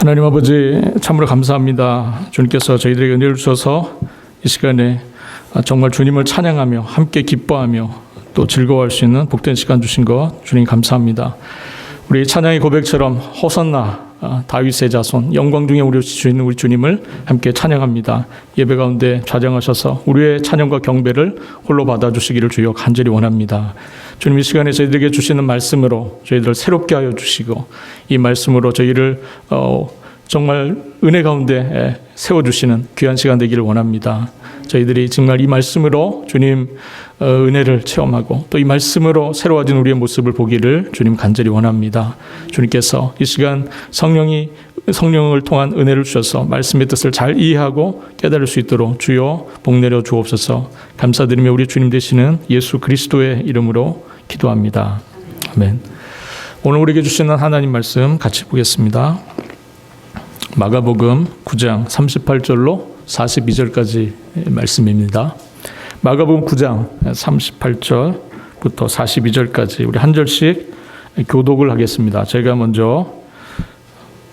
하나님 아버지 참으로 감사합니다. 주님께서 저희들에게 은혜를 주셔서 이 시간에 정말 주님을 찬양하며 함께 기뻐하며 또 즐거워할 수 있는 복된 시간 주신 것 주님 감사합니다. 우리 찬양의 고백처럼 호산나 다윗의 자손 영광 중에 우리 주인 우리 주님을 함께 찬양합니다. 예배 가운데 좌정하셔서 우리의 찬양과 경배를 홀로 받아주시기를 주여 간절히 원합니다. 주님 이 시간에 저희들에게 주시는 말씀으로 저희들을 새롭게 하여 주시고 이 말씀으로 저희를 정말 은혜 가운데 세워주시는 귀한 시간 되기를 원합니다. 저희들이 정말 이 말씀으로 주님 은혜를 체험하고 또 이 말씀으로 새로워진 우리의 모습을 보기를 주님 간절히 원합니다. 주님께서 이 시간 성령을 통한 은혜를 주셔서 말씀의 뜻을 잘 이해하고 깨달을 수 있도록 주여 복내려 주옵소서. 감사드리며 우리 주님 되시는 예수 그리스도의 이름으로 기도합니다. 아멘. 오늘 우리에게 주시는 하나님 말씀 같이 보겠습니다. 마가복음 9장 38절로 42절까지 말씀입니다. 마가복음 9장 38절부터 42절까지 우리 한 절씩 교독을 하겠습니다. 제가 먼저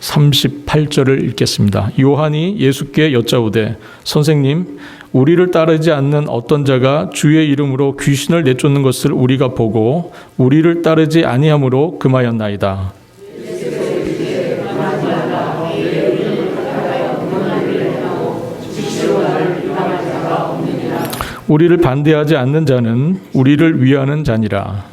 38절을 읽겠습니다. 요한이 예수께 여짜오되 선생님 우리를 따르지 않는 어떤 자가 주의 이름으로 귀신을 내쫓는 것을 우리가 보고 우리를 따르지 아니함으로 금하였나이다. 우리를 반대하지 않는 자는 우리를 위하는 자니라.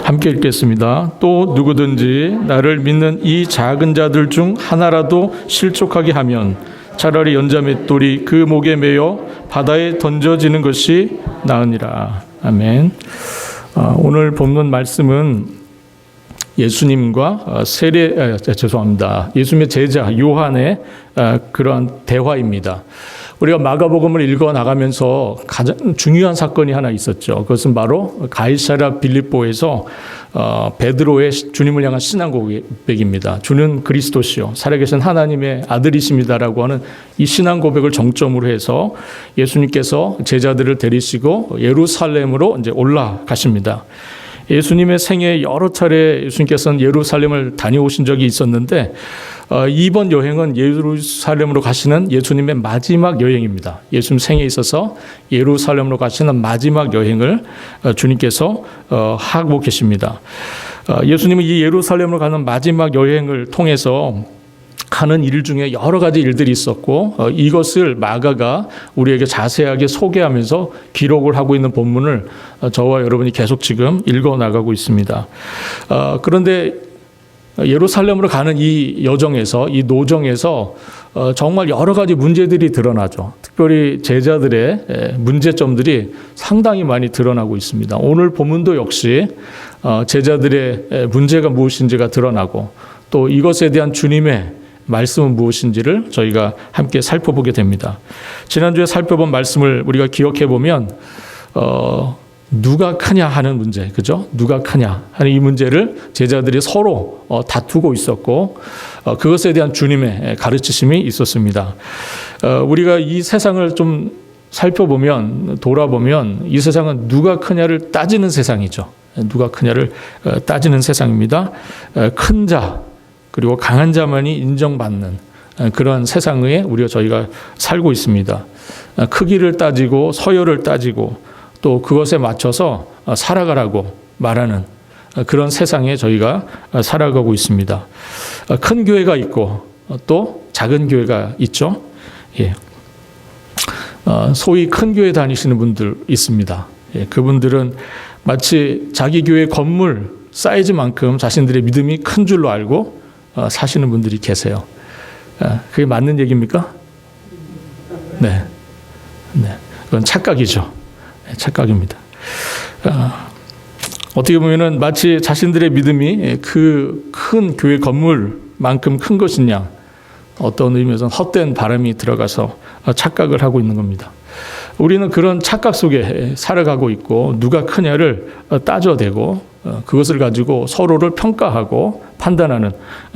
함께 읽겠습니다. 또 누구든지 나를 믿는 이 작은 자들 중 하나라도 실족하게 하면 차라리 연자맷돌이 그 목에 매여 바다에 던져지는 것이 나으니라. 아멘. 오늘 본문 말씀은 예수님과 예수님의 제자 요한의 그러한 대화입니다. 우리가 마가복음을 읽어 나가면서 가장 중요한 사건이 하나 있었죠. 그것은 바로 가이사랴 빌립보에서 베드로의 주님을 향한 신앙 고백입니다. 주는 그리스도시요 살아계신 하나님의 아들이십니다라고 하는 이 신앙 고백을 정점으로 해서 예수님께서 제자들을 데리시고 예루살렘으로 이제 올라가십니다. 예수님의 생애 여러 차례 예수님께서는 예루살렘을 다녀오신 적이 있었는데 이번 여행은 예루살렘으로 가시는 예수님의 마지막 여행입니다. 예수님 생에 있어서 예루살렘으로 가시는 마지막 여행을 주님께서 하고 계십니다. 예수님은 이 예루살렘으로 가는 마지막 여행을 통해서 하는 일 중에 여러 가지 일들이 있었고 이것을 마가가 우리에게 자세하게 소개하면서 기록을 하고 있는 본문을 저와 여러분이 계속 지금 읽어나가고 있습니다. 그런데 예루살렘으로 가는 이 여정에서 이 노정에서 정말 여러 가지 문제들이 드러나죠. 특별히 제자들의 문제점들이 상당히 많이 드러나고 있습니다. 오늘 본문도 역시 제자들의 문제가 무엇인지가 드러나고 또 이것에 대한 주님의 말씀은 무엇인지를 저희가 함께 살펴보게 됩니다. 지난주에 살펴본 말씀을 우리가 기억해 보면 누가 크냐 하는 문제, 그죠? 누가 크냐 하는 이 문제를 제자들이 서로 다투고 있었고 그것에 대한 주님의 가르치심이 있었습니다. 우리가 이 세상을 좀 살펴보면 돌아보면 이 세상은 누가 크냐를 따지는 세상이죠. 누가 크냐를 따지는 세상입니다. 큰 자 그리고 강한 자만이 인정받는 그런 세상에 저희가 살고 있습니다. 크기를 따지고 서열을 따지고 또 그것에 맞춰서 살아가라고 말하는 그런 세상에 저희가 살아가고 있습니다. 큰 교회가 있고 또 작은 교회가 있죠. 예. 소위 큰 교회 다니시는 분들 있습니다. 예. 그분들은 마치 자기 교회 건물 사이즈만큼 자신들의 믿음이 큰 줄로 알고 사시는 분들이 계세요. 그게 맞는 얘기입니까? 네. 그건 착각이죠. 착각입니다. 어떻게 보면은 마치 자신들의 믿음이 그 큰 교회 건물만큼 큰 것이냐 어떤 의미에서는 헛된 바람이 들어가서 착각을 하고 있는 겁니다. 우리는 그런 착각 속에 살아가고 있고 누가 크냐를 따져대고 그것을 가지고 서로를 평가하고 판단하는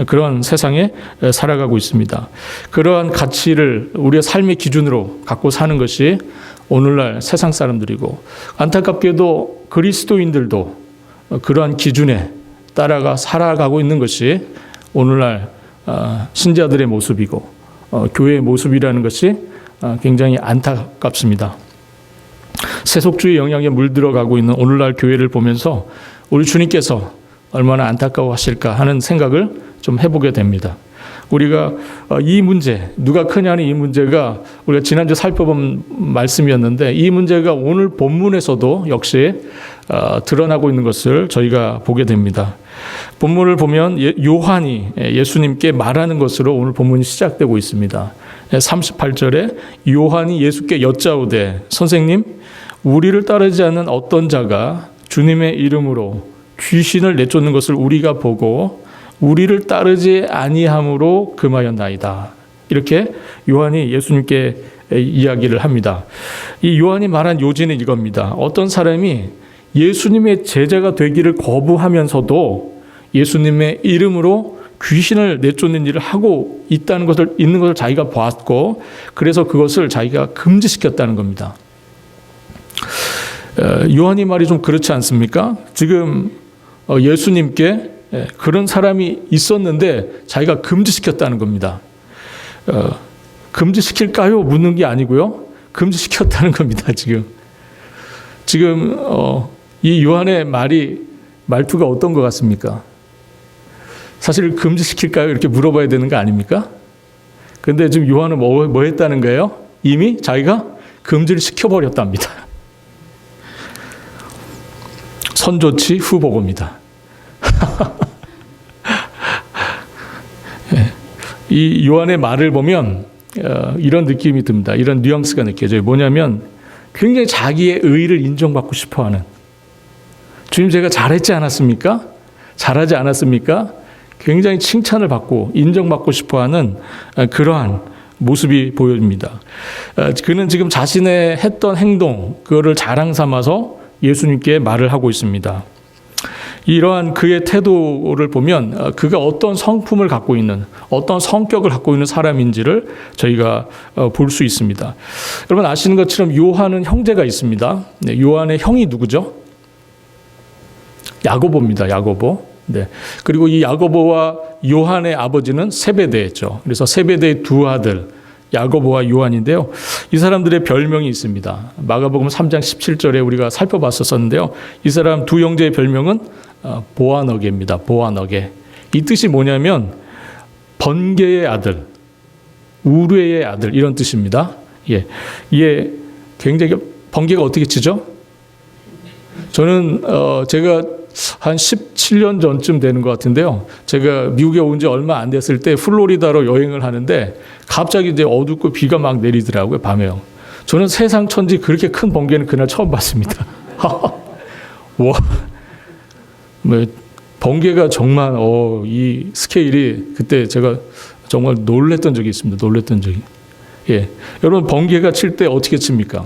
그런 세상에 살아가고 있습니다. 그러한 가치를 우리의 삶의 기준으로 갖고 사는 것이 오늘날 세상 사람들이고, 안타깝게도 그리스도인들도 그러한 기준에 따라가 살아가고 있는 것이 오늘날 신자들의 모습이고 교회의 모습이라는 것이 굉장히 안타깝습니다. 세속주의 영향에 물들어가고 있는 오늘날 교회를 보면서 우리 주님께서 얼마나 안타까워하실까 하는 생각을 좀 해보게 됩니다. 우리가 이 문제, 누가 크냐는 이 문제가 우리가 지난주 살펴본 말씀이었는데, 이 문제가 오늘 본문에서도 역시 드러나고 있는 것을 저희가 보게 됩니다. 본문을 보면 요한이 예수님께 말하는 것으로 오늘 본문이 시작되고 있습니다. 38절에 요한이 예수께 여짜오되 선생님, 우리를 따르지 않는 어떤 자가 주님의 이름으로 귀신을 내쫓는 것을 우리가 보고 우리를 따르지 아니함으로 금하였나이다. 이렇게 요한이 예수님께 이야기를 합니다. 이 요한이 말한 요지는 이겁니다. 어떤 사람이 예수님의 제자가 되기를 거부하면서도 예수님의 이름으로 귀신을 내쫓는 일을 하고 있는 것을 자기가 보았고, 그래서 그것을 자기가 금지시켰다는 겁니다. 요한이 말이 좀 그렇지 않습니까? 지금 예수님께 그런 사람이 있었는데 자기가 금지시켰다는 겁니다. 금지시킬까요? 묻는 게 아니고요. 금지시켰다는 겁니다. 지금 이 요한의 말투가 어떤 것 같습니까? 사실 금지시킬까요? 이렇게 물어봐야 되는 거 아닙니까? 근데 지금 요한은 뭐 했다는 거예요? 이미 자기가 금지를 시켜버렸답니다. 선조치 후보고입니다. 이 요한의 말을 보면 이런 느낌이 듭니다. 이런 뉘앙스가 느껴져요. 뭐냐면 굉장히 자기의 의의를 인정받고 싶어하는, 주님 제가 잘했지 않았습니까? 잘하지 않았습니까? 굉장히 칭찬을 받고 인정받고 싶어하는 그러한 모습이 보여집니다. 그는 지금 자신의 했던 행동, 그거를 자랑 삼아서 예수님께 말을 하고 있습니다. 이러한 그의 태도를 보면 그가 어떤 성품을 갖고 있는, 어떤 성격을 갖고 있는 사람인지를 저희가 볼 수 있습니다. 여러분 아시는 것처럼 요한은 형제가 있습니다. 요한의 형이 누구죠? 야고보입니다. 야고보. 네. 그리고 이 야고보와 요한의 아버지는 세베대였죠. 그래서 세베대의 두 아들 야고보와 요한인데요. 이 사람들의 별명이 있습니다. 마가복음 3장 17절에 우리가 살펴봤었는데요. 이 사람 두 형제의 별명은 보아너게입니다. 보아너게. 이 뜻이 뭐냐면 번개의 아들, 우르의 아들, 이런 뜻입니다. 예, 이게 굉장히, 번개가 어떻게 치죠? 저는 제가 한 17년 전쯤 되는 것 같은데요. 제가 미국에 온 지 얼마 안 됐을 때 플로리다로 여행을 하는데 갑자기 이제 어둡고 비가 막 내리더라고요, 밤에요. 저는 세상 천지 그렇게 큰 번개는 그날 처음 봤습니다. 와, 번개가 정말 이 스케일이, 그때 제가 정말 놀랬던 적이 있습니다. 놀랬던 적이. 예, 여러분 번개가 칠 때 어떻게 칩니까?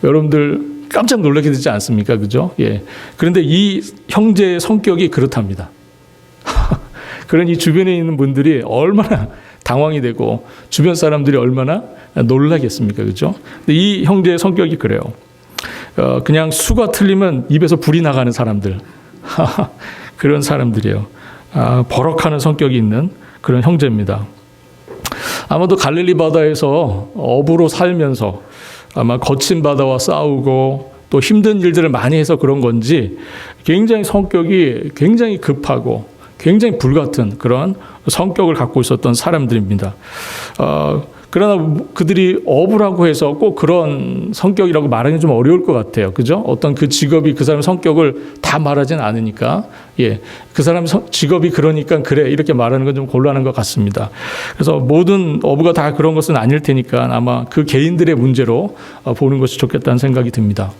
여러분들 깜짝 놀라게 되지 않습니까? 그죠? 예. 그런데 이 형제의 성격이 그렇답니다. 그러니 주변에 있는 분들이 얼마나 당황이 되고 주변 사람들이 얼마나 놀라겠습니까? 그죠? 근데 이 형제의 성격이 그래요. 그냥 수가 틀리면 입에서 불이 나가는 사람들. 그런 사람들이에요. 버럭하는 성격이 있는 그런 형제입니다. 아마도 갈릴리 바다에서 어부로 살면서 아마 거친 바다와 싸우고 또 힘든 일들을 많이 해서 그런 건지 굉장히 성격이 굉장히 급하고 굉장히 불같은 그런 성격을 갖고 있었던 사람들입니다. 그러나 그들이 어부라고 해서 꼭 그런 성격이라고 말하기 좀 어려울 것 같아요. 그죠? 어떤 그 직업이 그 사람 성격을 다 말하진 않으니까, 예, 그 사람 직업이 그러니까 그래 이렇게 말하는 건 좀 곤란한 것 같습니다. 그래서 모든 어부가 다 그런 것은 아닐 테니까 아마 그 개인들의 문제로 보는 것이 좋겠다는 생각이 듭니다.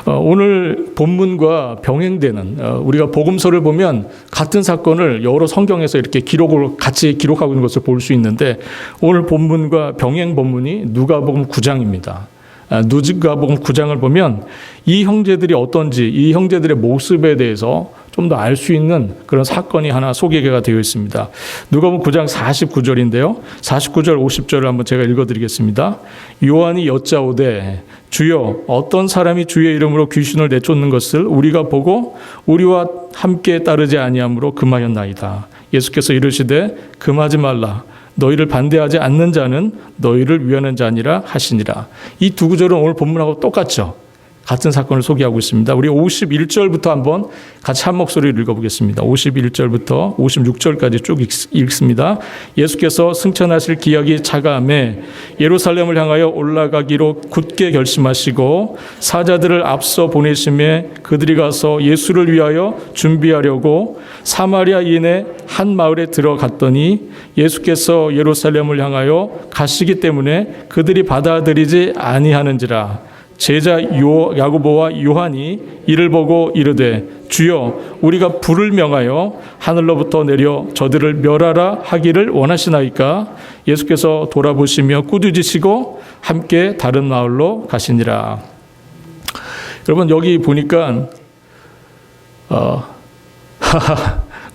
오늘 본문과 병행되는, 우리가 복음서를 보면 같은 사건을 여러 성경에서 이렇게 같이 기록하고 있는 것을 볼 수 있는데, 오늘 본문과 병행 본문이 누가복음 9장입니다. 누가복음 9장을 보면 이 형제들이 어떤지, 이 형제들의 모습에 대해서 좀 더 알 수 있는 그런 사건이 하나 소개가 되어 있습니다. 누가복음 9장 49절인데요. 49절 50절을 한번 제가 읽어드리겠습니다. 요한이 여짜오되 주여 어떤 사람이 주의 이름으로 귀신을 내쫓는 것을 우리가 보고 우리와 함께 따르지 아니함으로 금하였나이다. 예수께서 이르시되 금하지 말라. 너희를 반대하지 않는 자는 너희를 위하는 자니라 하시니라. 이 두 구절은 오늘 본문하고 똑같죠. 같은 사건을 소개하고 있습니다. 우리 51절부터 한번 같이 한 목소리를 읽어보겠습니다. 51절부터 56절까지 쭉 읽습니다. 예수께서 승천하실 기약이 차가움에 예루살렘을 향하여 올라가기로 굳게 결심하시고 사자들을 앞서 보내심에 그들이 가서 예수를 위하여 준비하려고 사마리아인의 한 마을에 들어갔더니 예수께서 예루살렘을 향하여 가시기 때문에 그들이 받아들이지 아니하는지라. 제자 야고보와 요한이 이를 보고 이르되 주여 우리가 불을 명하여 하늘로부터 내려 저들을 멸하라 하기를 원하시나이까. 예수께서 돌아보시며 꾸짖으시고 함께 다른 마을로 가시니라. 여러분 여기 보니까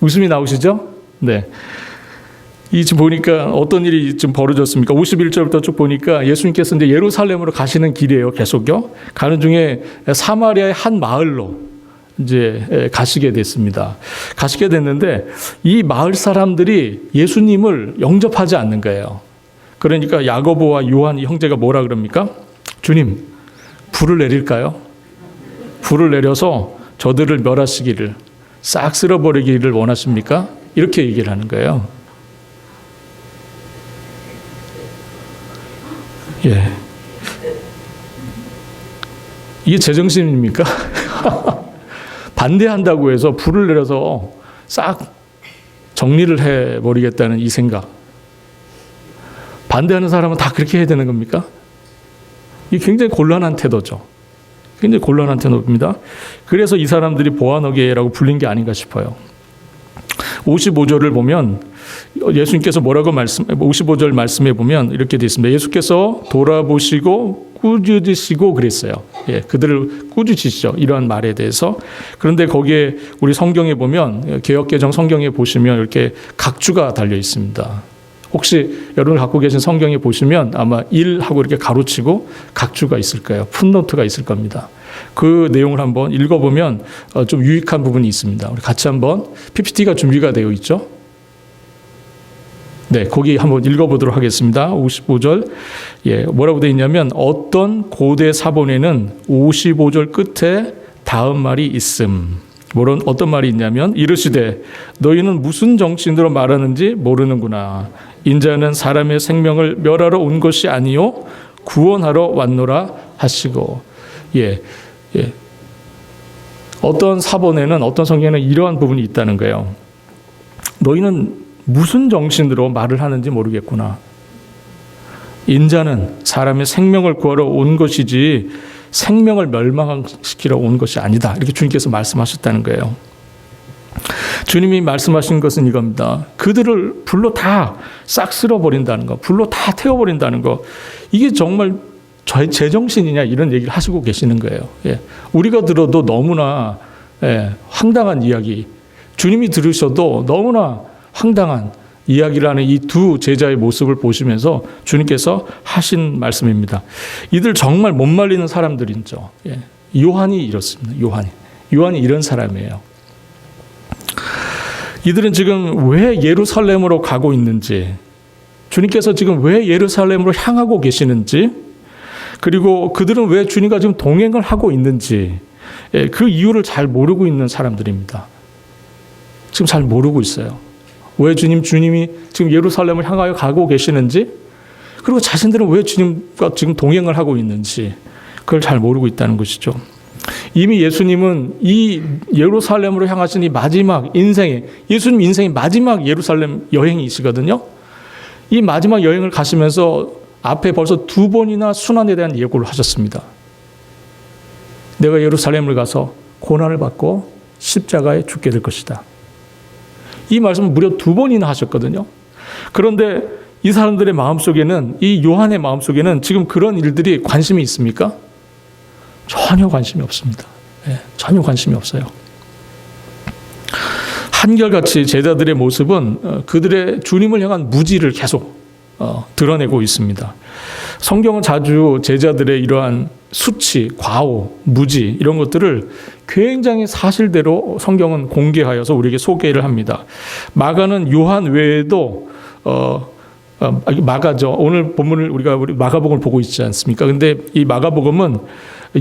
웃음이 나오시죠? 네. 이 지금 보니까 어떤 일이 지금 벌어졌습니까? 51절부터 쭉 보니까 예수님께서 이제 예루살렘으로 가시는 길이에요. 계속요. 가는 중에 사마리아의 한 마을로 이제 가시게 됐습니다. 가시게 됐는데 이 마을 사람들이 예수님을 영접하지 않는 거예요. 그러니까 야고보와 요한 이 형제가 뭐라 그럽니까? 주님, 불을 내릴까요? 불을 내려서 저들을 멸하시기를, 싹 쓸어버리기를 원하십니까? 이렇게 얘기를 하는 거예요. 예. 이게 제정신입니까? 반대한다고 해서 불을 내려서 싹 정리를 해버리겠다는 이 생각. 반대하는 사람은 다 그렇게 해야 되는 겁니까? 이게 굉장히 곤란한 태도죠. 굉장히 곤란한 태도입니다. 그래서 이 사람들이 보아너게라고 불린 게 아닌가 싶어요. 55절을 보면 예수님께서 뭐라고 55절 말씀해 보면 이렇게 되어 있습니다. 예수께서 돌아보시고 꾸짖으시고 그랬어요. 예, 그들을 꾸짖으시죠. 이러한 말에 대해서. 그런데 거기에 우리 성경에 보면 개역개정 성경에 보시면 이렇게 각주가 달려 있습니다. 혹시 여러분 갖고 계신 성경에 보시면 아마 1하고 이렇게 가로치고 각주가 있을 거예요. 풋노트가 있을 겁니다. 그 내용을 한번 읽어보면 좀 유익한 부분이 있습니다. 우리 같이 한번 PPT가 준비가 되어 있죠. 네, 거기 한번 읽어보도록 하겠습니다. 55절. 예, 뭐라고 되어 있냐면 어떤 고대 사본에는 55절 끝에 다음 말이 있음. 어떤 말이 있냐면 이르시되 너희는 무슨 정신으로 말하는지 모르는구나. 인자는 사람의 생명을 멸하러 온 것이 아니요 구원하러 왔노라 하시고. 예. 어떤 사본에는 어떤 성경에는 이러한 부분이 있다는 거예요. 너희는 무슨 정신으로 말을 하는지 모르겠구나. 인자는 사람의 생명을 구하러 온 것이지 생명을 멸망시키러 온 것이 아니다. 이렇게 주님께서 말씀하셨다는 거예요. 주님이 말씀하신 것은 이겁니다. 그들을 불로 다 싹 쓸어버린다는 거, 불로 다 태워버린다는 거, 이게 정말 제정신이냐 이런 얘기를 하시고 계시는 거예요. 예. 우리가 들어도 너무나 황당한 이야기, 주님이 들으셔도 너무나 황당한 이야기를 하는 이 두 제자의 모습을 보시면서 주님께서 하신 말씀입니다. 이들 정말 못 말리는 사람들이죠. 예. 요한이 이렇습니다. 요한이 이런 사람이에요. 이들은 지금 왜 예루살렘으로 가고 있는지, 주님께서 지금 왜 예루살렘으로 향하고 계시는지, 그리고 그들은 왜 주님과 지금 동행을 하고 있는지, 그 이유를 잘 모르고 있는 사람들입니다. 지금 잘 모르고 있어요. 왜 주님이 지금 예루살렘을 향하여 가고 계시는지, 그리고 자신들은 왜 주님과 지금 동행을 하고 있는지, 그걸 잘 모르고 있다는 것이죠. 이미 예수님은 이 예루살렘으로 향하신 이 마지막 예수님 인생의 마지막 예루살렘 여행이시거든요. 이 마지막 여행을 가시면서 앞에 벌써 2번이나 순환에 대한 예고를 하셨습니다. 내가 예루살렘을 가서 고난을 받고 십자가에 죽게 될 것이다. 이 말씀을 무려 2번이나 하셨거든요. 그런데 이 사람들의 마음속에는, 이 요한의 마음속에는 지금 그런 일들이 관심이 있습니까? 전혀 관심이 없습니다. 전혀 관심이 없어요. 한결같이 제자들의 모습은 그들의 주님을 향한 무지를 계속 드러내고 있습니다. 성경은 자주 제자들의 이러한 수치, 과오, 무지 이런 것들을 굉장히 사실대로 성경은 공개하여서 우리에게 소개를 합니다. 마가는 요한 외에도 마가죠. 오늘 본문을 우리 마가복음을 보고 있지 않습니까? 근데 이 마가복음은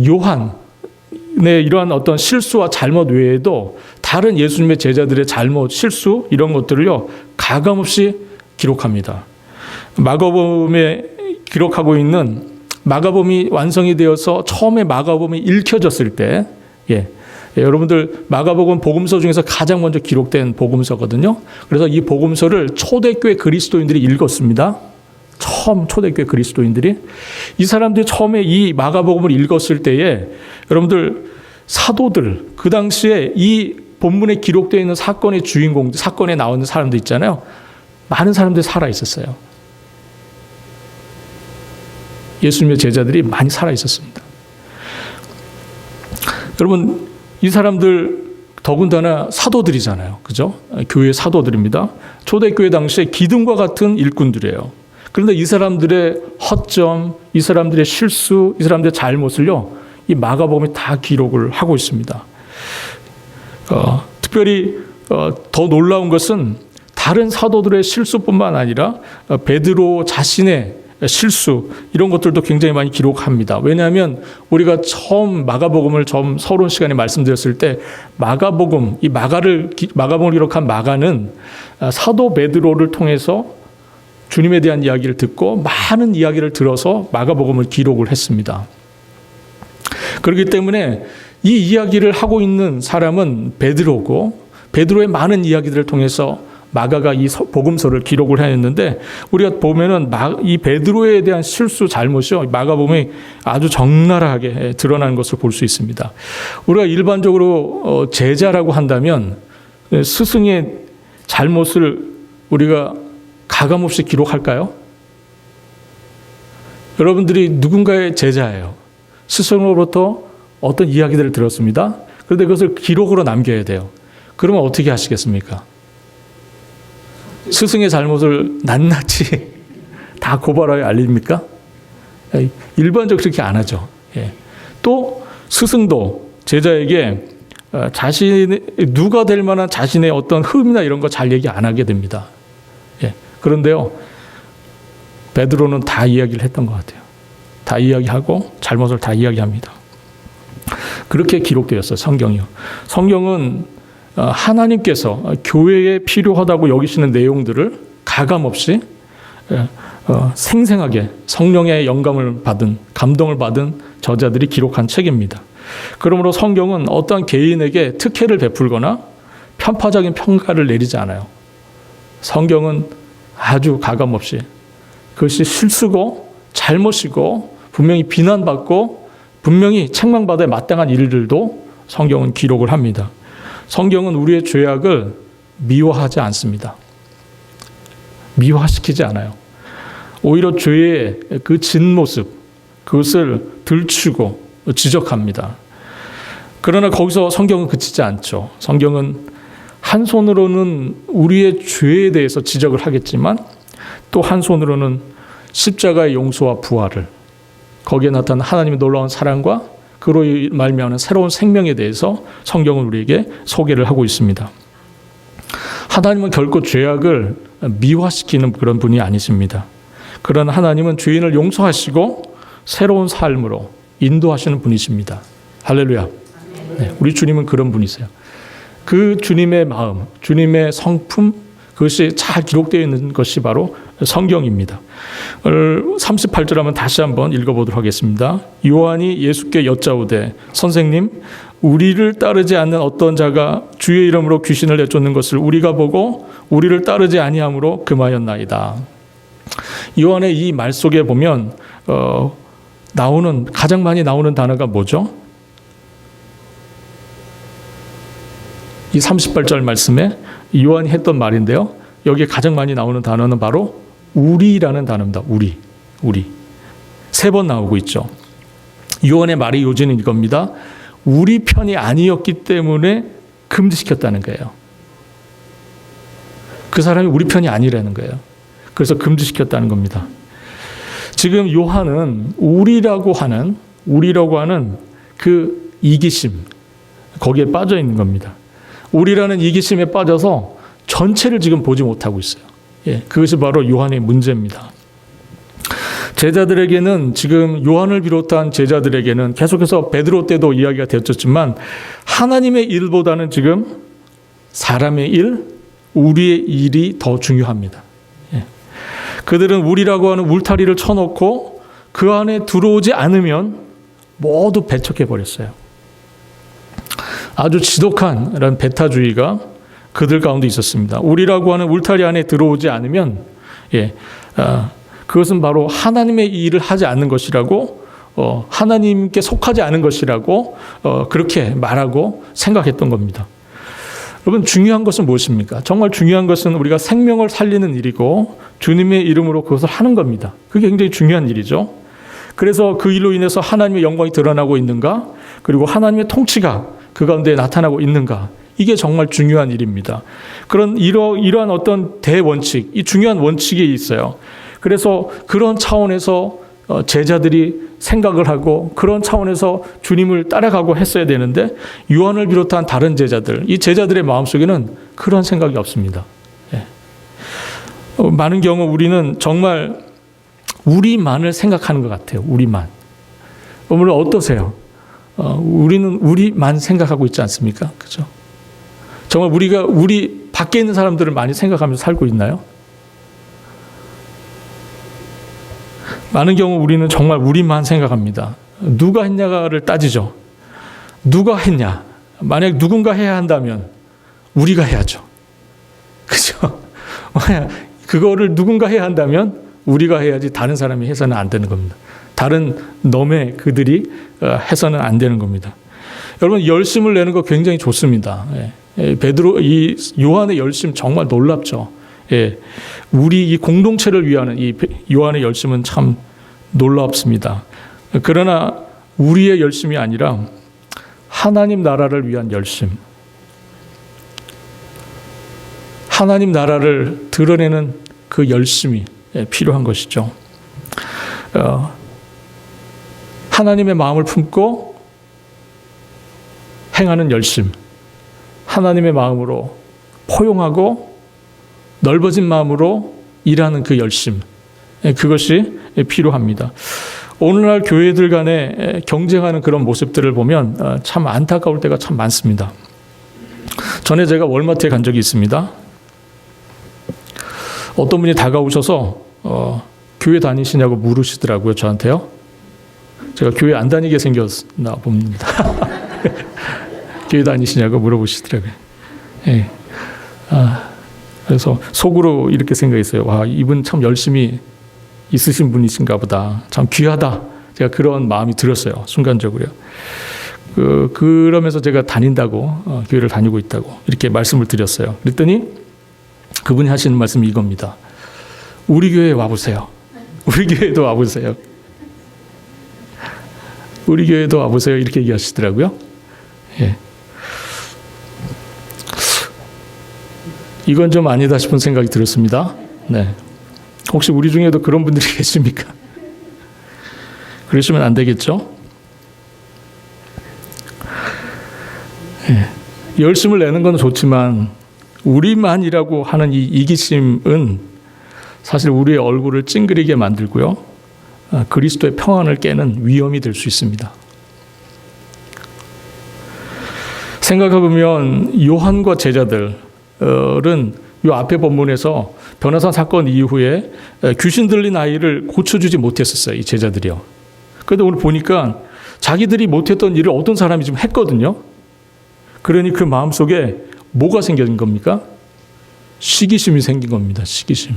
요한의 이러한 어떤 실수와 잘못 외에도 다른 예수님의 제자들의 잘못, 실수 이런 것들을요 가감없이 기록합니다. 마가복음에 기록하고 있는 마가복음이 완성이 되어서 처음에 마가복음이 읽혀졌을 때, 여러분들 마가복음 복음서 중에서 가장 먼저 기록된 복음서거든요. 그래서 이 복음서를 초대교회 그리스도인들이 읽었습니다. 처음 초대교회 그리스도인들이 이 사람들이 처음에 이 마가복음을 읽었을 때에 여러분들 사도들 그 당시에 이 본문에 기록되어 있는 사건의 주인공, 사건에 나오는 사람들 있잖아요. 많은 사람들이 살아 있었어요. 예수님의 제자들이 많이 살아 있었습니다. 여러분, 이 사람들 더군다나 사도들이잖아요. 그죠? 교회 사도들입니다. 초대교회 당시에 기둥과 같은 일꾼들이에요. 그런데 이 사람들의 허점, 이 사람들의 실수, 이 사람들의 잘못을요, 이 마가복음이 다 기록을 하고 있습니다. 특별히 더 놀라운 것은 다른 사도들의 실수뿐만 아니라 베드로 자신의 실수 이런 것들도 굉장히 많이 기록합니다. 왜냐하면 우리가 처음 마가복음을 서론 시간에 말씀드렸을 때 마가복음, 이 마가복음을 기록한 마가는 사도 베드로를 통해서 주님에 대한 이야기를 듣고 많은 이야기를 들어서 마가복음을 기록을 했습니다. 그렇기 때문에 이 이야기를 하고 있는 사람은 베드로고 베드로의 많은 이야기들을 통해서 마가가 이 복음서를 기록을 했는데 우리가 보면은 이 베드로에 대한 실수 잘못이요 마가복음이 아주 적나라하게 드러나는 것을 볼 수 있습니다. 우리가 일반적으로 제자라고 한다면 스승의 잘못을 우리가 가감없이 기록할까요? 여러분들이 누군가의 제자예요. 스승으로부터 어떤 이야기들을 들었습니다. 그런데 그것을 기록으로 남겨야 돼요. 그러면 어떻게 하시겠습니까? 스승의 잘못을 낱낱이 다 고발하여 알립니까? 일반적으로 그렇게 안 하죠. 또 스승도 제자에게 누가 될 만한 자신의 어떤 흠이나 이런 거 잘 얘기 안 하게 됩니다. 그런데요, 베드로는 다 이야기를 했던 것 같아요. 다 이야기하고 잘못을 다 이야기합니다. 그렇게 기록되었어요, 성경이요. 성경은 하나님께서 교회에 필요하다고 여기시는 내용들을 가감없이 생생하게 성령의 영감을 받은, 감동을 받은 저자들이 기록한 책입니다. 그러므로 성경은 어떠한 개인에게 특혜를 베풀거나 편파적인 평가를 내리지 않아요. 성경은 아주 가감없이 그것이 실수고 잘못이고 분명히 비난받고 분명히 책망받아야 마땅한 일들도 성경은 기록을 합니다. 성경은 우리의 죄악을 미화하지 않습니다. 미화시키지 않아요. 오히려 죄의 그 진모습, 그것을 들추고 지적합니다. 그러나 거기서 성경은 그치지 않죠. 성경은 한 손으로는 우리의 죄에 대해서 지적을 하겠지만 또 한 손으로는 십자가의 용서와 부활을, 거기에 나타난 하나님의 놀라운 사랑과 그로 말미암는 새로운 생명에 대해서 성경은 우리에게 소개를 하고 있습니다. 하나님은 결코 죄악을 미화시키는 그런 분이 아니십니다. 그러나 하나님은 죄인을 용서하시고 새로운 삶으로 인도하시는 분이십니다. 할렐루야. 네, 우리 주님은 그런 분이세요. 그 주님의 마음, 주님의 성품, 그것이 잘 기록되어 있는 것이 바로 성경입니다. 38절 한번 다시 한번 읽어보도록 하겠습니다. 요한이 예수께 여짜오되 선생님, 우리를 따르지 않는 어떤 자가 주의 이름으로 귀신을 내쫓는 것을 우리가 보고 우리를 따르지 아니함으로 금하였나이다. 요한의 이 말 속에 보면 가장 많이 나오는 단어가 뭐죠? 이 38절 말씀에 요한이 했던 말인데요. 여기에 가장 많이 나오는 단어는 바로 우리라는 단어입니다. 우리. 3번 나오고 있죠. 요한의 말의 요지는 이겁니다. 우리 편이 아니었기 때문에 금지시켰다는 거예요. 그 사람이 우리 편이 아니라는 거예요. 그래서 금지시켰다는 겁니다. 지금 요한은 우리라고 하는 그 이기심, 거기에 빠져 있는 겁니다. 우리라는 이기심에 빠져서 전체를 지금 보지 못하고 있어요. 예, 그것이 바로 요한의 문제입니다. 제자들에게는, 지금 요한을 비롯한 제자들에게는 계속해서 베드로 때도 이야기가 되었지만 하나님의 일보다는 지금 사람의 일, 우리의 일이 더 중요합니다. 예. 그들은 우리라고 하는 울타리를 쳐놓고 그 안에 들어오지 않으면 모두 배척해 버렸어요. 아주 지독한 이런 배타주의가 그들 가운데 있었습니다. 우리라고 하는 울타리 안에 들어오지 않으면, 그것은 바로 하나님의 일을 하지 않는 것이라고, 하나님께 속하지 않은 것이라고 그렇게 말하고 생각했던 겁니다. 여러분, 중요한 것은 무엇입니까? 정말 중요한 것은 우리가 생명을 살리는 일이고 주님의 이름으로 그것을 하는 겁니다. 그게 굉장히 중요한 일이죠. 그래서 그 일로 인해서 하나님의 영광이 드러나고 있는가? 그리고 하나님의 통치가 그 가운데 나타나고 있는가? 이게 정말 중요한 일입니다. 이러한 어떤 대원칙, 이 중요한 원칙이 있어요. 그래서 그런 차원에서 제자들이 생각을 하고 그런 차원에서 주님을 따라가고 했어야 되는데 요한을 비롯한 다른 제자들, 이 제자들의 마음속에는 그런 생각이 없습니다. 많은 경우 우리는 정말 우리만을 생각하는 것 같아요. 우리만. 물론 어떠세요? 우리는 우리만 생각하고 있지 않습니까? 그죠? 정말 우리 밖에 있는 사람들을 많이 생각하면서 살고 있나요? 많은 경우 우리는 정말 우리만 생각합니다. 누가 했냐를 따지죠. 누가 했냐? 만약 누군가 해야 한다면 우리가 해야죠. 그죠? 그거를 누군가 해야 한다면 우리가 해야지 다른 사람이 해서는 안 되는 겁니다. 다른 놈의 그들이 해서는 안 되는 겁니다. 여러분, 열심을 내는 거 굉장히 좋습니다. 이 요한의 열심 정말 놀랍죠. 우리 이 공동체를 위하는 이 요한의 열심은 참 놀랍습니다. 그러나 우리의 열심이 아니라 하나님 나라를 위한 열심, 하나님 나라를 드러내는 그 열심이 필요한 것이죠. 하나님의 마음을 품고 행하는 열심, 하나님의 마음으로 포용하고 넓어진 마음으로 일하는 그 열심, 그것이 필요합니다. 오늘날 교회들 간에 경쟁하는 그런 모습들을 보면 참 안타까울 때가 참 많습니다. 전에 제가 월마트에 간 적이 있습니다. 어떤 분이 다가오셔서 교회 다니시냐고 물으시더라고요, 저한테요. 제가 교회 안 다니게 생겼나 봅니다. 교회 다니시냐고 물어보시더라고요. 그래서 속으로 이렇게 생각했어요. 와, 이분 참 열심히 있으신 분이신가 보다. 참 귀하다. 제가 그런 마음이 들었어요. 순간적으로요. 그러면서 제가 다닌다고, 교회를 다니고 있다고 이렇게 말씀을 드렸어요. 그랬더니 그분이 하시는 말씀이 이겁니다. 우리 교회에 와보세요. 우리 교회도 와보세요. 우리 교회도 와보세요. 이렇게 얘기하시더라고요. 이건 좀 아니다 싶은 생각이 들었습니다. 네. 혹시 우리 중에도 그런 분들이 계십니까? 그러시면 안 되겠죠? 열심을 내는 건 좋지만 우리만이라고 하는 이 이기심은 사실 우리의 얼굴을 찡그리게 만들고요. 그리스도의 평안을 깨는 위험이 될 수 있습니다. 생각해보면 요한과 제자들은 이 앞에 본문에서 변화산 사건 이후에 귀신 들린 아이를 고쳐주지 못했었어요. 이 제자들이요. 그런데 오늘 보니까 자기들이 못했던 일을 어떤 사람이 지금 했거든요. 그러니 그 마음속에 뭐가 생긴 겁니까? 시기심이 생긴 겁니다. 시기심.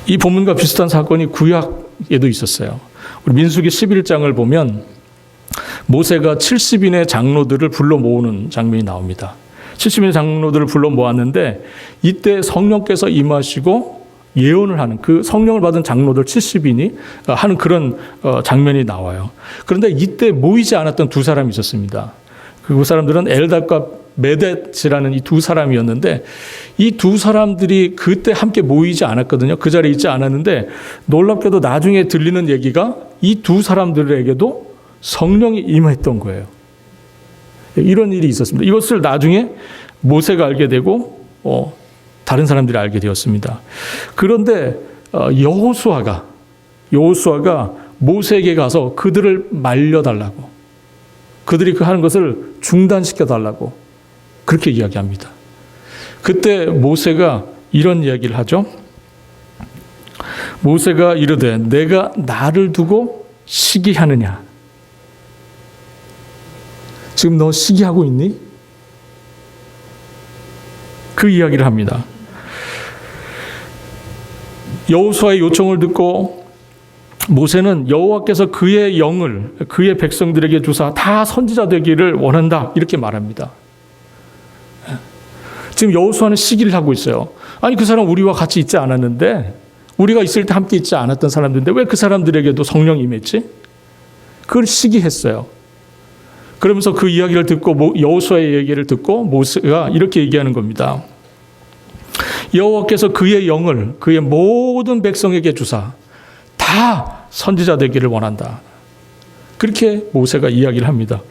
이 본문과 비슷한 사건이 구약에도 있었어요. 우리 민수기 11장을 보면 모세가 70인의 장로들을 불러 모으는 장면이 나옵니다. 70인의 장로들을 불러 모았는데 이때 성령께서 임하시고 예언을 하는, 그 성령을 받은 장로들 70인이 하는 그런 장면이 나와요. 그런데 이때 모이지 않았던 두 사람이 있었습니다. 그 사람들은 엘답과 메댓이라는 이 두 사람이었는데 이 두 사람들이 그때 함께 모이지 않았거든요. 그 자리에 있지 않았는데 놀랍게도 나중에 들리는 얘기가 이 두 사람들에게도 성령이 임했던 거예요. 이런 일이 있었습니다. 이것을 나중에 모세가 알게 되고 다른 사람들이 알게 되었습니다. 그런데 여호수아가 모세에게 가서 그들을 말려달라고, 그들이 그 하는 것을 중단시켜달라고 그렇게 이야기합니다. 그때 모세가 이런 이야기를 하죠. 모세가 이르되 내가 나를 두고 시기하느냐. 지금 너 시기하고 있니? 그 이야기를 합니다. 여호수아의 요청을 듣고 모세는 여호와께서 그의 영을 그의 백성들에게 주사 다 선지자 되기를 원한다 이렇게 말합니다. 지금 여호수아는 시기를 하고 있어요. 아니 그 사람 우리와 같이 있지 않았는데, 우리가 있을 때 함께 있지 않았던 사람들인데 왜 그 사람들에게도 성령이 임했지? 그걸 시기했어요. 그러면서 그 이야기를 듣고 여호수아의 얘기를 듣고 모세가 이렇게 얘기하는 겁니다. 여호와께서 그의 영을 그의 모든 백성에게 주사 다 선지자 되기를 원한다. 그렇게 모세가 이야기를 합니다.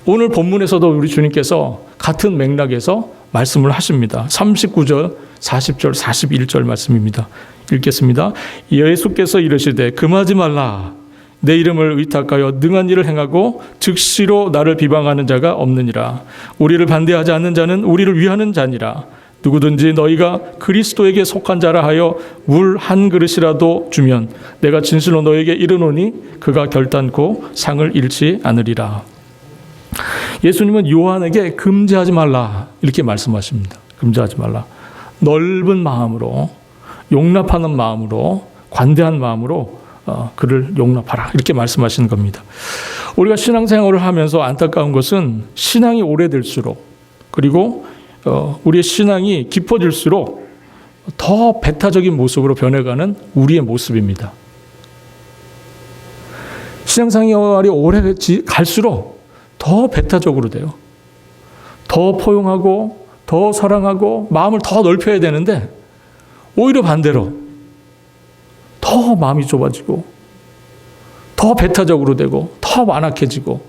오늘 본문에서도 우리 주님께서 같은 맥락에서 말씀을 하십니다. 39절, 40절, 41절 말씀입니다. 읽겠습니다. 예수께서 이르시되 금하지 말라. 내 이름을 의탁하여 능한 일을 행하고 즉시로 나를 비방하는 자가 없느니라. 우리를 반대하지 않는 자는 우리를 위하는 자니라. 누구든지 너희가 그리스도에게 속한 자라 하여 물 한 그릇이라도 주면 내가 진실로 너에게 이르노니 그가 결단코 상을 잃지 않으리라. 예수님은 요한에게 금지하지 말라 이렇게 말씀하십니다. 금지하지 말라. 넓은 마음으로, 용납하는 마음으로, 관대한 마음으로 그를 용납하라 이렇게 말씀하시는 겁니다. 우리가 신앙생활을 하면서 안타까운 것은 신앙이 오래될수록, 그리고 우리의 신앙이 깊어질수록 더 배타적인 모습으로 변해가는 우리의 모습입니다. 신앙생활이 오래 갈수록 더 배타적으로 돼요. 더 포용하고 더 사랑하고 마음을 더 넓혀야 되는데 오히려 반대로 더 마음이 좁아지고 더 배타적으로 되고 더 완악해지고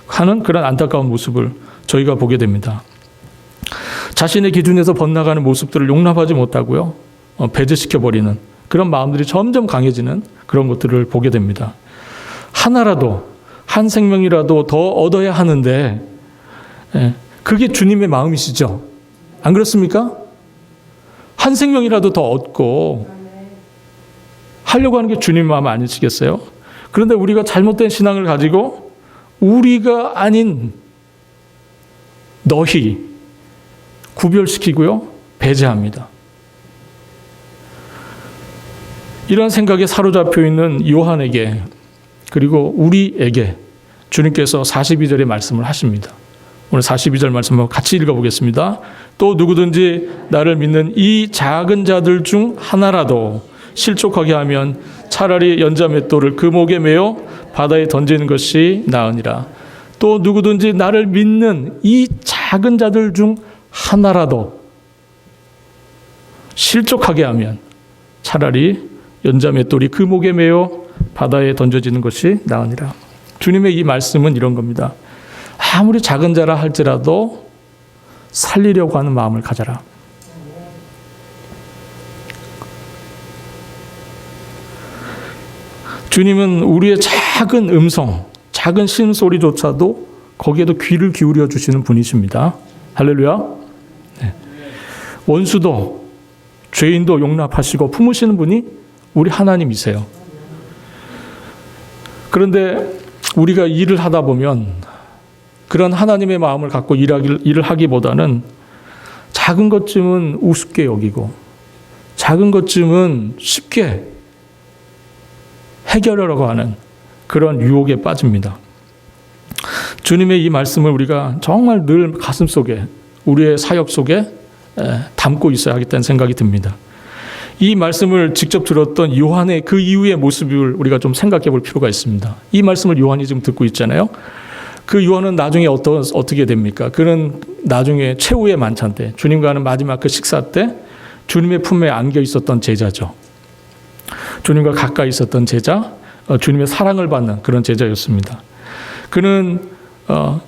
하는 그런 안타까운 모습을 저희가 보게 됩니다. 자신의 기준에서 벗나가는 모습들을 용납하지 못하고요, 배제시켜버리는 그런 마음들이 점점 강해지는 그런 것들을 보게 됩니다. 하나라도, 한 생명이라도 더 얻어야 하는데 그게 주님의 마음이시죠? 안 그렇습니까? 한 생명이라도 더 얻고 하려고 하는 게 주님 마음 아니시겠어요? 그런데 우리가 잘못된 신앙을 가지고 우리가 아닌 너희 구별시키고요, 배제합니다. 이런 생각에 사로잡혀 있는 요한에게, 그리고 우리에게 주님께서 42절의 말씀을 하십니다. 오늘 42절 말씀을 같이 읽어보겠습니다. 또 누구든지 나를 믿는 이 작은 자들 중 하나라도 실족하게 하면 차라리 연자맷돌을 그 목에 매어 바다에 던지는 것이 나으니라. 또 누구든지 나를 믿는 이 작은 자들 중 하나라도 실족하게 하면 차라리 연자맷돌이 그 목에 매어 바다에 던져지는 것이 나으니라. 주님의 이 말씀은 이런 겁니다. 아무리 작은 자라 할지라도 살리려고 하는 마음을 가져라. 주님은 우리의 작은 음성, 작은 신소리조차도 거기에도 귀를 기울여 주시는 분이십니다. 할렐루야. 네. 원수도 죄인도 용납하시고 품으시는 분이 우리 하나님이세요. 그런데 우리가 일을 하다 보면 그런 하나님의 마음을 갖고 일을 하기보다는 작은 것쯤은 우습게 여기고 작은 것쯤은 쉽게 해결하려고 하는 그런 유혹에 빠집니다. 주님의 이 말씀을 우리가 정말 늘 가슴속에, 우리의 사역 속에 담고 있어야 하겠다는 생각이 듭니다. 이 말씀을 직접 들었던 요한의 그 이후의 모습을 우리가 좀 생각해 볼 필요가 있습니다. 이 말씀을 요한이 지금 듣고 있잖아요. 그 요한은 나중에 어떻게 됩니까? 그는 나중에 최후의 만찬 때, 주님과 하는 마지막 그 식사 때 주님의 품에 안겨 있었던 제자죠. 주님과 가까이 있었던 제자, 주님의 사랑을 받는 그런 제자였습니다. 그는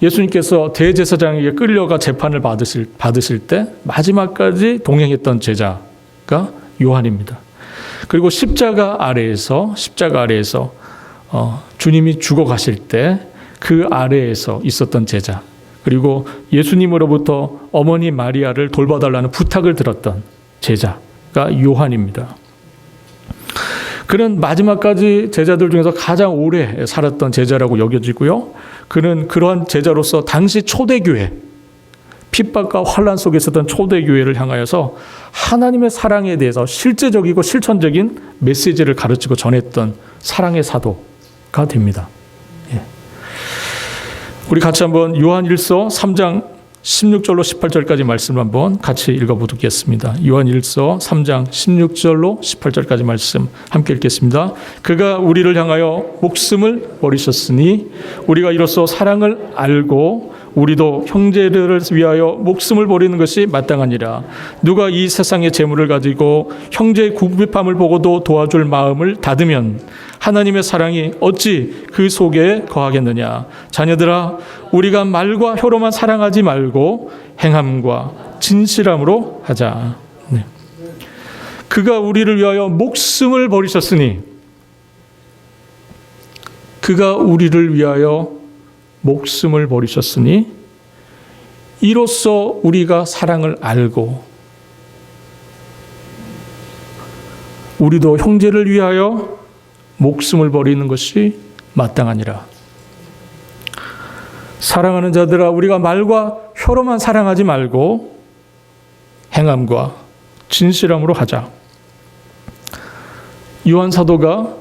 예수님께서 대제사장에게 끌려가 재판을 받으실 때 마지막까지 동행했던 제자가 요한입니다. 그리고 십자가 아래에서 주님이 죽어가실 때 그 아래에서 있었던 제자, 그리고 예수님으로부터 어머니 마리아를 돌봐달라는 부탁을 들었던 제자가 요한입니다. 그는 마지막까지 제자들 중에서 가장 오래 살았던 제자라고 여겨지고요. 그는 그러한 제자로서 당시 초대교회, 핍박과 환란 속에 있었던 초대교회를 향하여서 하나님의 사랑에 대해서 실제적이고 실천적인 메시지를 가르치고 전했던 사랑의 사도가 됩니다. 예. 우리 같이 한번 요한일서 3장 16절로 18절까지 말씀 한번 같이 읽어보겠습니다. 요한일서 3장 16절로 18절까지 말씀 함께 읽겠습니다. 그가 우리를 향하여 목숨을 버리셨으니 우리가 이로써 사랑을 알고 우리도 형제들을 위하여 목숨을 버리는 것이 마땅하니라. 누가 이 세상의 재물을 가지고 형제의 궁핍함을 보고도 도와줄 마음을 닫으면 하나님의 사랑이 어찌 그 속에 거하겠느냐. 자녀들아, 우리가 말과 혀로만 사랑하지 말고 행함과 진실함으로 하자. 네. 그가 우리를 위하여 목숨을 버리셨으니, 그가 우리를 위하여 목숨을 버리셨으니 이로써 우리가 사랑을 알고 우리도 형제를 위하여 목숨을 버리는 것이 마땅하니라. 사랑하는 자들아, 우리가 말과 혀로만 사랑하지 말고 행함과 진실함으로 하자. 요한 사도가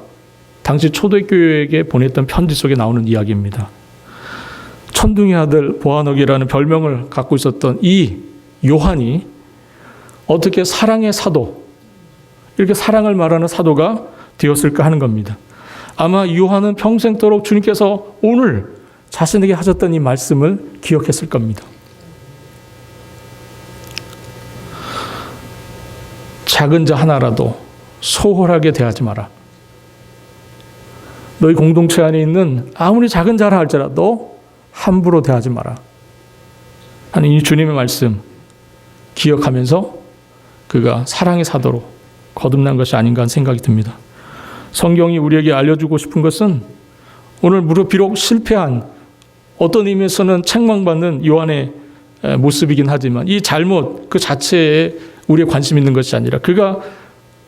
당시 초대교회에게 보냈던 편지 속에 나오는 이야기입니다. 천둥의 아들 보아너기라는 별명을 갖고 있었던 이 요한이 어떻게 사랑의 사도, 이렇게 사랑을 말하는 사도가 되었을까 하는 겁니다. 아마 요한은 평생도록 주님께서 오늘 자신에게 하셨던 이 말씀을 기억했을 겁니다. 작은 자 하나라도 소홀하게 대하지 마라. 너희 공동체 안에 있는 아무리 작은 자라 할지라도 함부로 대하지 마라 하는 이 주님의 말씀 기억하면서 그가 사랑의 사도로 거듭난 것이 아닌가 하는 생각이 듭니다. 성경이 우리에게 알려주고 싶은 것은 오늘 비록 실패한, 어떤 의미에서는 책망받는 요한의 모습이긴 하지만 이 잘못 그 자체에 우리의 관심 있는 것이 아니라 그가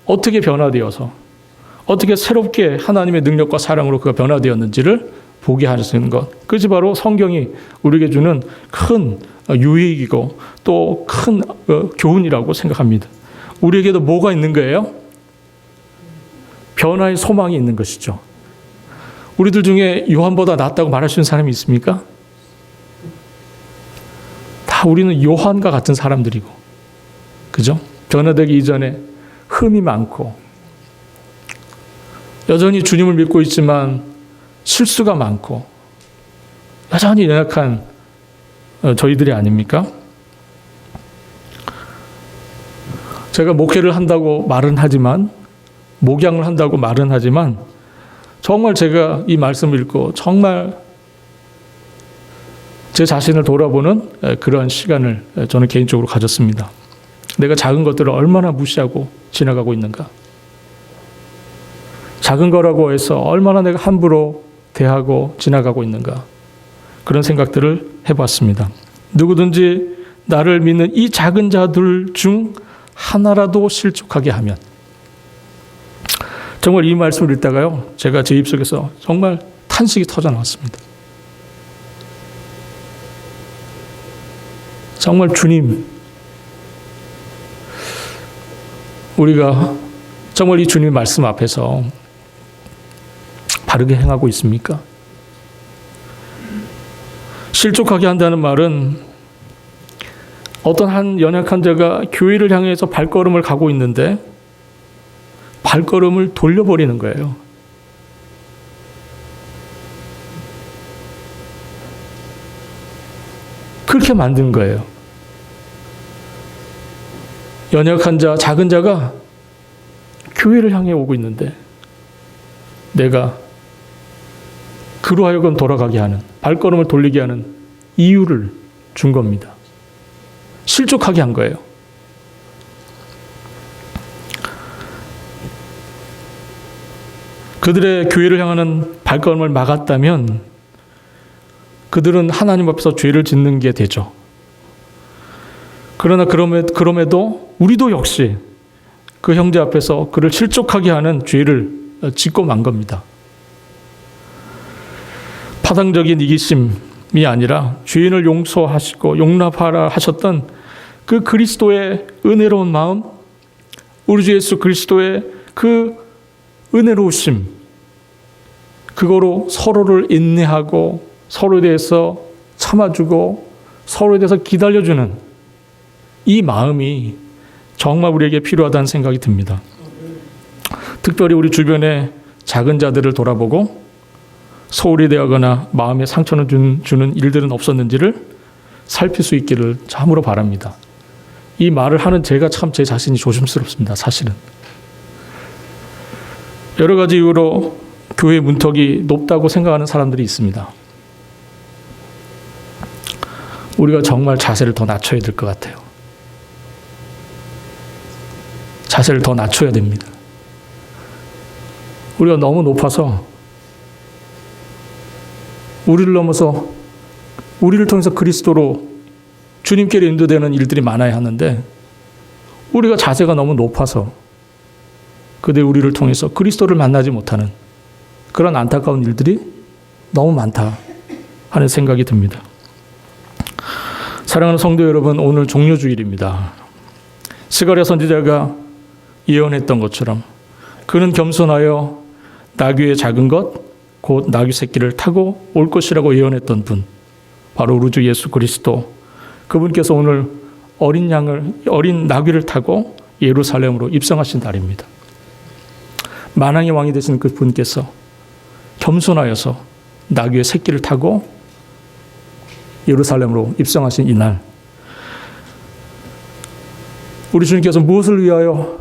어떻게 변화되어서 어떻게 새롭게 하나님의 능력과 사랑으로 그가 변화되었는지를 보게 하시는 것, 그것이 바로 성경이 우리에게 주는 큰 유익이고 또 큰 교훈이라고 생각합니다. 우리에게도 뭐가 있는 거예요? 변화의 소망이 있는 것이죠. 우리들 중에 요한보다 낫다고 말할 수 있는 사람이 있습니까? 다 우리는 요한과 같은 사람들이고, 그죠? 변화되기 이전에 흠이 많고 여전히 주님을 믿고 있지만 실수가 많고 여전히 연약한 저희들이 아닙니까? 제가 목회를 한다고 말은 하지만, 목양을 한다고 말은 하지만 정말 제가 이 말씀을 읽고 정말 제 자신을 돌아보는 그런 시간을 저는 개인적으로 가졌습니다. 내가 작은 것들을 얼마나 무시하고 지나가고 있는가. 작은 거라고 해서 얼마나 내가 함부로 대하고 지나가고 있는가. 그런 생각들을 해봤습니다. 누구든지 나를 믿는 이 작은 자들 중 하나라도 실족하게 하면, 정말 이 말씀을 읽다가요, 제가 제 입속에서 정말 탄식이 터져 나왔습니다. 정말 주님, 우리가 정말 이 주님의 말씀 앞에서 바르게 행하고 있습니까? 실족하게 한다는 말은 어떤 한 연약한 자가 교회를 향해서 발걸음을 가고 있는데 발걸음을 돌려버리는 거예요. 그렇게 만든 거예요. 연약한 자, 작은 자가 교회를 향해 오고 있는데 내가 그로 하여금 돌아가게 하는, 발걸음을 돌리게 하는 이유를 준 겁니다. 실족하게 한 거예요. 그들의 교회를 향하는 발걸음을 막았다면 그들은 하나님 앞에서 죄를 짓는 게 되죠. 그러나 그럼에도 우리도 역시 그 형제 앞에서 그를 실족하게 하는 죄를 짓고 만 겁니다. 파당적인 이기심이 아니라 죄인을 용서하시고 용납하라 하셨던 그 그리스도의 은혜로운 마음, 우리 주 예수 그리스도의 그 은혜로우심, 그거로 서로를 인내하고 서로에 대해서 참아주고 서로에 대해서 기다려주는 이 마음이 정말 우리에게 필요하다는 생각이 듭니다. 특별히 우리 주변의 작은 자들을 돌아보고 소홀히 대하거나 마음에 상처를 주는 일들은 없었는지를 살필 수 있기를 참으로 바랍니다. 이 말을 하는 제가 참 제 자신이 조심스럽습니다. 사실은. 여러 가지 이유로 교회 문턱이 높다고 생각하는 사람들이 있습니다. 우리가 정말 자세를 더 낮춰야 될 것 같아요. 자세를 더 낮춰야 됩니다. 우리가 너무 높아서 우리를 넘어서 우리를 통해서 그리스도로 주님께로 인도되는 일들이 많아야 하는데 우리가 자세가 너무 높아서 그들 우리를 통해서 그리스도를 만나지 못하는 그런 안타까운 일들이 너무 많다 하는 생각이 듭니다. 사랑하는 성도 여러분, 오늘 종려주일입니다. 스가랴 선지자가 예언했던 것처럼 그는 겸손하여 나귀의 작은 것, 곧 나귀 새끼를 타고 올 것이라고 예언했던 분, 바로 우리 주 예수 그리스도, 그분께서 오늘 어린 나귀를 타고 예루살렘으로 입성하신 날입니다. 만왕의 왕이 되신 그 분께서 겸손하여서 나귀의 새끼를 타고 예루살렘으로 입성하신 이날, 우리 주님께서 무엇을 위하여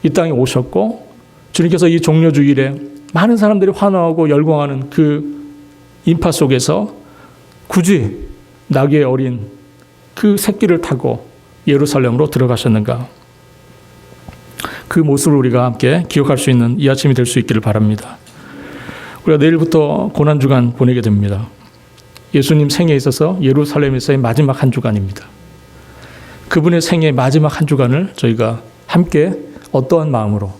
이 땅에 오셨고 주님께서 이 종려주일에 많은 사람들이 환호하고 열광하는 그 인파 속에서 굳이 나귀의 어린 그 새끼를 타고 예루살렘으로 들어가셨는가? 그 모습을 우리가 함께 기억할 수 있는 이 아침이 될 수 있기를 바랍니다. 우리가 내일부터 고난주간 보내게 됩니다. 예수님 생에 있어서 예루살렘에서의 마지막 한 주간입니다. 그분의 생의 마지막 한 주간을 저희가 함께 어떠한 마음으로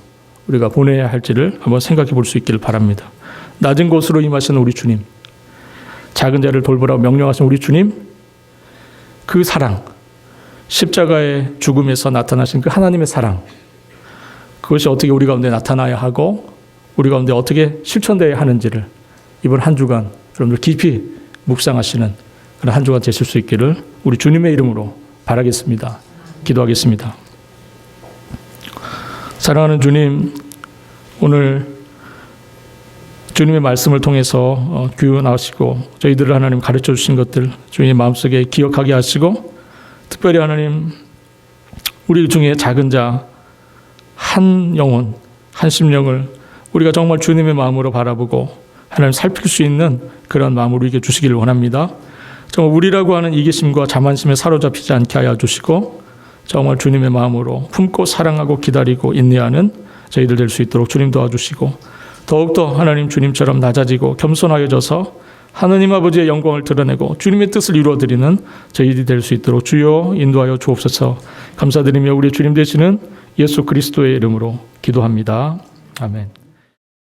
우리가 보내야 할지를 한번 생각해 볼 수 있기를 바랍니다. 낮은 곳으로 임하시는 우리 주님, 작은 자를 돌보라고 명령하신 우리 주님, 그 사랑, 십자가의 죽음에서 나타나신 그 하나님의 사랑, 그것이 어떻게 우리 가운데 나타나야 하고 우리 가운데 어떻게 실천되어야 하는지를 이번 한 주간 여러분들 깊이 묵상하시는 그런 한 주간 되실 수 있기를 우리 주님의 이름으로 바라겠습니다. 기도하겠습니다. 사랑하는 주님, 오늘 주님의 말씀을 통해서 교훈하시고 저희들을 하나님 가르쳐 주신 것들 주님의 마음속에 기억하게 하시고, 특별히 하나님 우리 중에 작은 자 한 영혼, 한 심령을 우리가 정말 주님의 마음으로 바라보고 하나님 살필 수 있는 그런 마음을 우리에게 주시기를 원합니다. 정말 우리라고 하는 이기심과 자만심에 사로잡히지 않게 하여 주시고 정말 주님의 마음으로 품고 사랑하고 기다리고 인내하는 저희들 될 수 있도록 주님 도와주시고, 더욱더 하나님 주님처럼 낮아지고 겸손하여져서 하나님 아버지의 영광을 드러내고 주님의 뜻을 이루어드리는 저희들이 될 수 있도록 주여 인도하여 주옵소서. 감사드리며 우리 주님 되시는 예수 그리스도의 이름으로 기도합니다. 아멘.